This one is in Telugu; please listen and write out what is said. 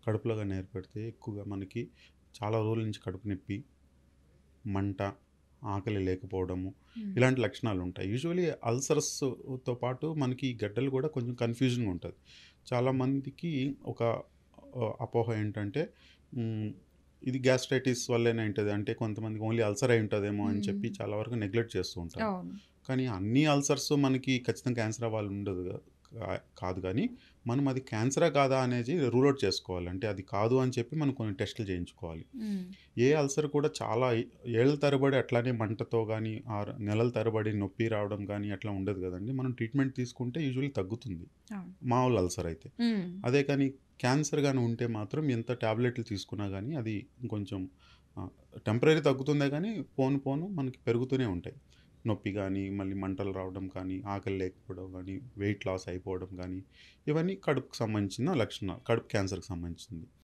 కడుపులో గాని ఏర్పడితే ఎక్కువగా మనకి చాలా రోజుల నుంచి కడుపు నొప్పి, మంట, ఆకలి లేకపోవడము, హ్మ్. ఇలాంటి లక్షణాలుంటాయి. యూజువల్లీ అల్సర్స్‌తో పాటు మనకి ఈ గడ్డలు గూడా కొంచెం కన్‌ఫ్యూజింగ్‌గా ఉంటది. చాలామందికి ఒక అపోహ ఏంటంటే హ్మ్, ఇది గ్యాస్ట్రైటిస్ వల్లనే అయింటది. అంటే కొంతమందికి ఓన్లీ అల్సర్ అయి ఉంటదేమో అని హ్మ్. చెప్పి చాలా వరకు నెగ్లెక్ట్ చేస్తూ ఉంటారు. అవును. కానీ అన్ని అల్సర్స్ మనకి ఖచ్చితంగా క్యాన్సర్ అవ్వాలని ఉండదు కాదు గానీ, మనం అది క్యాన్సరా కాదా అనేది రూల్ ఔట్ చేసుకోవాలి. అంటే అది కాదు అని చెప్పి మనం కొన్ని టెస్టులు చేయించుకోవాలి. హ్మ్. ఏ అల్సర్ కూడా చాలా ఏళ్ల తరబడి అట్లానే మంటతో గానీ, నెలల తరబడి నొప్పి రావడం గానీ అట్లా ఉండదు గదండీ. మనం ట్రీట్మెంట్ తీసుకుంటే యూజువల్లీ తగ్గుతుంది. అవును. మామూలు అల్సర్ అయితే. హ్మ్. అదే కానీ క్యాన్సర్ గాని ఉంటే మాత్రం ఎంత టాబ్లెట్లు తీసుకున్నా గానీ అది ఇంకొంచెం ఆహ్, టెంపరరీ తగ్గుతుందే గానీ పోను పోను మనకి పెరుగుతూనే ఉంటాయి. నొప్పి గానీ, మళ్ళీ మంటలు రావడం కానీ, ఆకలి లేకపోవడం గానీ, వెయిట్ లాస్ అయిపోవడం గానీ, ఇవన్నీ కడుపుకి సంబంధించిన లక్షణాలు. కడుపు క్యాన్సర్‌కి సంబంధించింది.